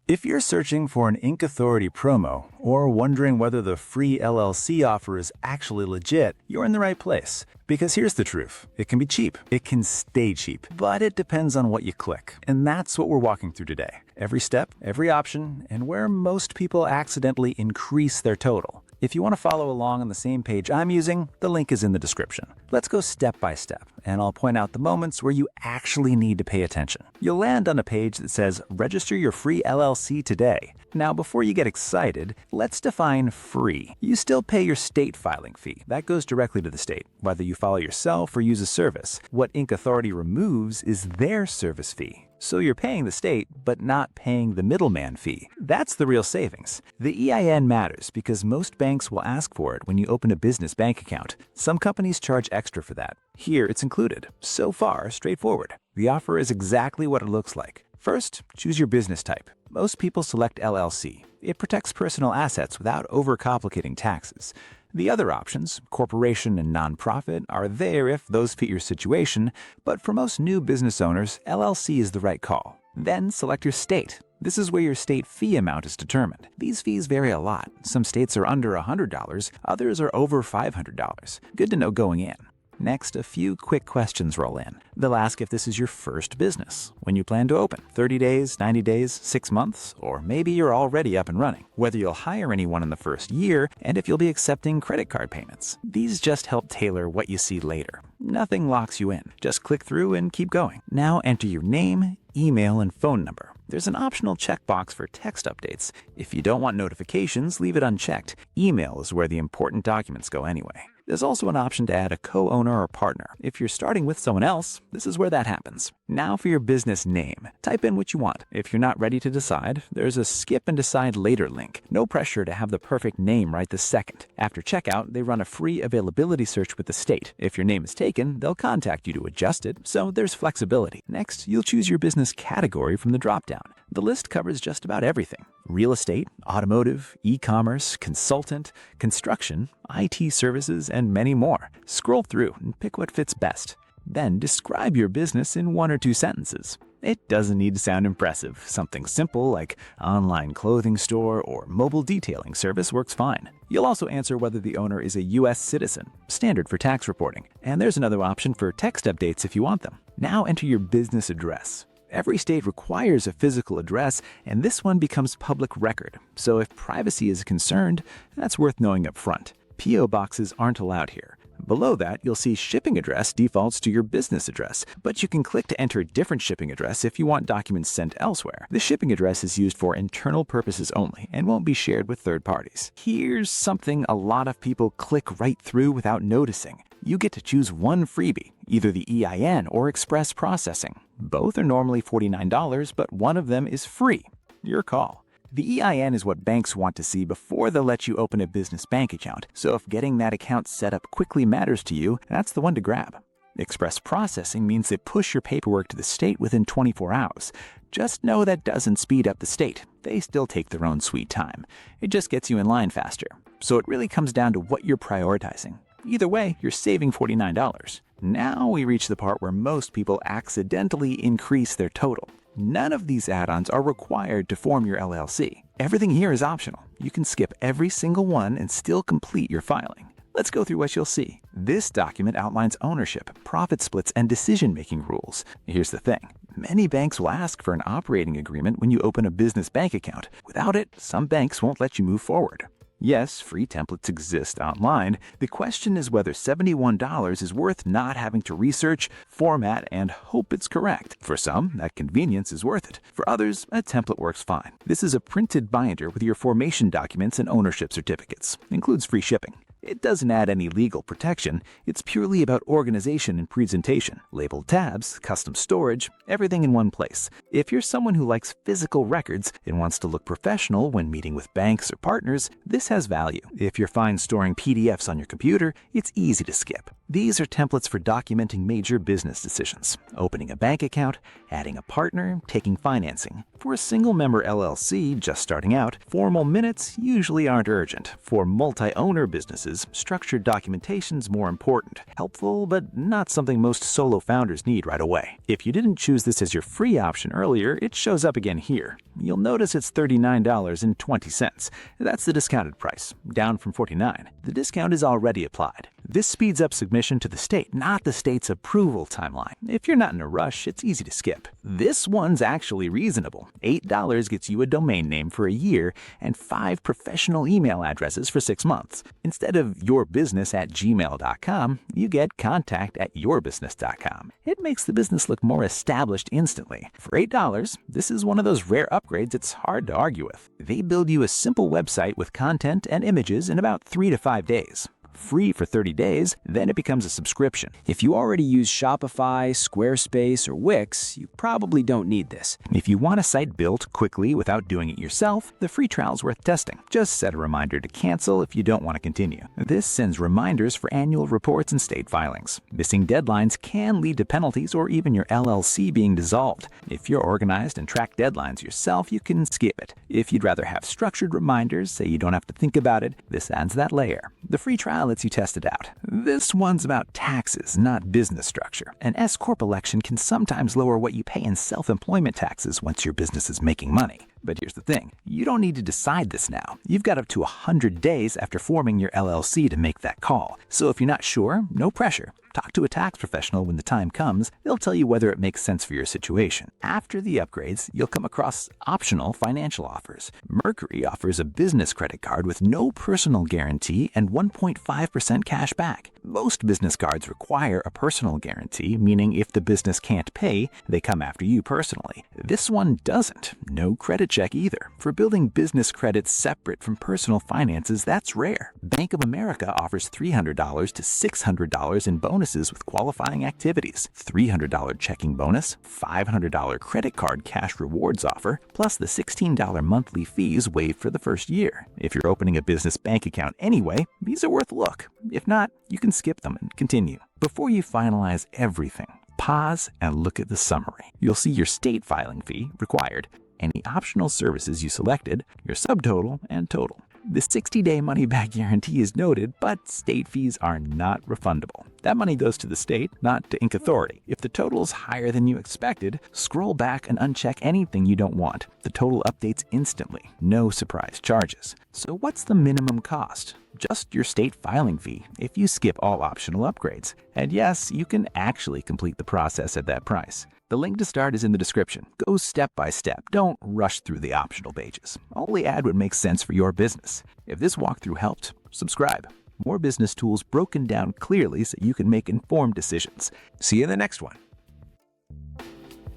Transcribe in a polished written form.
If you're searching for an Inc. Authority promo or wondering whether the free LLC offer is actually legit, you're in the right place. Because here's the truth. It can be cheap. It can stay cheap. But it depends on what you click. And that's what we're walking through today. Every step, every option, and where most people accidentally increase their total. If you want to follow along on the same page I'm using, the link is in the description. Let's go step by step, and I'll point out the moments where you actually need to pay attention. You'll land on a page that says, register your free LLC today. Now, before you get excited, let's define free. You still pay your state filing fee. That goes directly to the state, whether you file yourself or use a service. What Inc. Authority removes is their service fee. So you're paying the state, but not paying the middleman fee. That's the real savings. The EIN matters because most banks will ask for it when you open a business bank account. Some companies charge extra for that. Here, it's included. So far, straightforward. The offer is exactly what it looks like. First, choose your business type. Most people select LLC. It protects personal assets without overcomplicating taxes. The other options, corporation and nonprofit, are there if those fit your situation, but for most new business owners, LLC is the right call. Then select your state. This is where your state fee amount is determined. These fees vary a lot. Some states are under $100, others are over $500. Good to know going in. Next, a few quick questions roll in. They'll ask if this is your first business, when you plan to open, 30 days, 90 days, 6 months, or maybe you're already up and running, whether you'll hire anyone in the first year, and if you'll be accepting credit card payments. These just help tailor what you see later. Nothing locks you in. Just click through and keep going. Now enter your name, email, and phone number. There's an optional checkbox for text updates. If you don't want notifications, leave it unchecked. Email is where the important documents go anyway. There's also an option to add a co-owner or partner. If you're starting with someone else, this is where that happens. Now for your business name. Type in what you want. If you're not ready to decide, there's a skip and decide later link. No pressure to have the perfect name right this second. After checkout, they run a free availability search with the state. If your name is taken, they'll contact you to adjust it, so there's flexibility. Next, you'll choose your business category from the dropdown. The list covers just about everything. Real estate, automotive, e-commerce, consultant, construction, IT services, and many more. Scroll through and pick what fits best. Then describe your business in 1 or 2 sentences. It doesn't need to sound impressive. Something simple like online clothing store or mobile detailing service works fine. You'll also answer whether the owner is a U.S. citizen, standard for tax reporting. And there's another option for text updates if you want them. Now enter your business address. Every state requires a physical address, and this one becomes public record. So if privacy is concerned, that's worth knowing up front. P.O. boxes aren't allowed here. Below that, you'll see shipping address defaults to your business address, but you can click to enter a different shipping address if you want documents sent elsewhere. The shipping address is used for internal purposes only and won't be shared with third parties. Here's something a lot of people click right through without noticing. You get to choose one freebie, either the EIN or express processing. Both are normally $49, but one of them is free. Your call. The EIN is what banks want to see before they'll let you open a business bank account, so if getting that account set up quickly matters to you, that's the one to grab. Express processing means they push your paperwork to the state within 24 hours. Just know that doesn't speed up the state. They still take their own sweet time. It just gets you in line faster. So it really comes down to what you're prioritizing. Either way, you're saving $49. Now we reach the part where most people accidentally increase their total. None of these add-ons are required to form your LLC. Everything here is optional. You can skip every single one and still complete your filing. Let's go through what you'll see. This document outlines ownership, profit splits, and decision-making rules. Here's the thing. Many banks will ask for an operating agreement when you open a business bank account. Without it, some banks won't let you move forward. Yes, free templates exist online. The question is whether $71 is worth not having to research, format, and hope it's correct. For some, that convenience is worth it. For others, a template works fine. This is a printed binder with your formation documents and ownership certificates. Includes free shipping. It doesn't add any legal protection. It's purely about organization and presentation. Labeled tabs, custom storage, everything in one place. If you're someone who likes physical records and wants to look professional when meeting with banks or partners, this has value. If you're fine storing PDFs on your computer, it's easy to skip. These are templates for documenting major business decisions. Opening a bank account, adding a partner, taking financing. For a single-member LLC just starting out, formal minutes usually aren't urgent. For multi-owner businesses, businesses, structured documentation's more important. Helpful, but not something most solo founders need right away. If you didn't choose this as your free option earlier, it shows up again here. You'll notice it's $39.20. That's the discounted price, down from $49. The discount is already applied. This speeds up submission to the state, not the state's approval timeline. If you're not in a rush, it's easy to skip. This one's actually reasonable. $8 gets you a domain name for a year and 5 professional email addresses for 6 months. Instead of yourbusiness@gmail.com, you get contact@yourbusiness.com. It makes the business look more established instantly. For $8, this is one of those rare upgrades it's hard to argue with. They build you a simple website with content and images in about 3 to 5 days. Free for 30 days, then it becomes a subscription. If you already use Shopify, Squarespace, or Wix, you probably don't need this. If you want a site built quickly without doing it yourself, the free trial's worth testing. Just set a reminder to cancel if you don't want to continue. This sends reminders for annual reports and state filings. Missing deadlines can lead to penalties or even your LLC being dissolved. If you're organized and track deadlines yourself, you can skip it. If you'd rather have structured reminders so you don't have to think about it, this adds that layer. The free trial lets you test it out. This one's about taxes, not business structure. An S-Corp election can sometimes lower what you pay in self-employment taxes once your business is making money. But here's the thing, you don't need to decide this now. You've got up to 100 days after forming your LLC to make that call. So if you're not sure, no pressure. Talk to a tax professional when the time comes. They'll tell you whether it makes sense for your situation. After the upgrades, you'll come across optional financial offers. Mercury offers a business credit card with no personal guarantee and 1.5% cash back. Most business cards require a personal guarantee, meaning if the business can't pay, they come after you personally. This one doesn't. No credit check either. For building business credit separate from personal finances, that's rare. Bank of America offers $300 to $600 in bonuses with qualifying activities. $300 checking bonus, $500 credit card cash rewards offer, plus the $16 monthly fees waived for the first year. If you're opening a business bank account anyway, these are worth a look. If not, you can skip them and continue. Before you finalize everything, pause and look at the summary. You'll see your state filing fee required, any optional services you selected, your subtotal, and total. The 60-day money-back guarantee is noted, but state fees are not refundable. That money goes to the state, not to Inc. Authority. If the total is higher than you expected, scroll back and uncheck anything you don't want. The total updates instantly, no surprise charges. So what's the minimum cost? Just your state filing fee if you skip all optional upgrades. And yes, you can actually complete the process at that price. The link to start is in the description. Go step by step. Don't rush through the optional pages. Only add what makes sense for your business. If this walkthrough helped, subscribe. More business tools broken down clearly so you can make informed decisions. See you in the next one.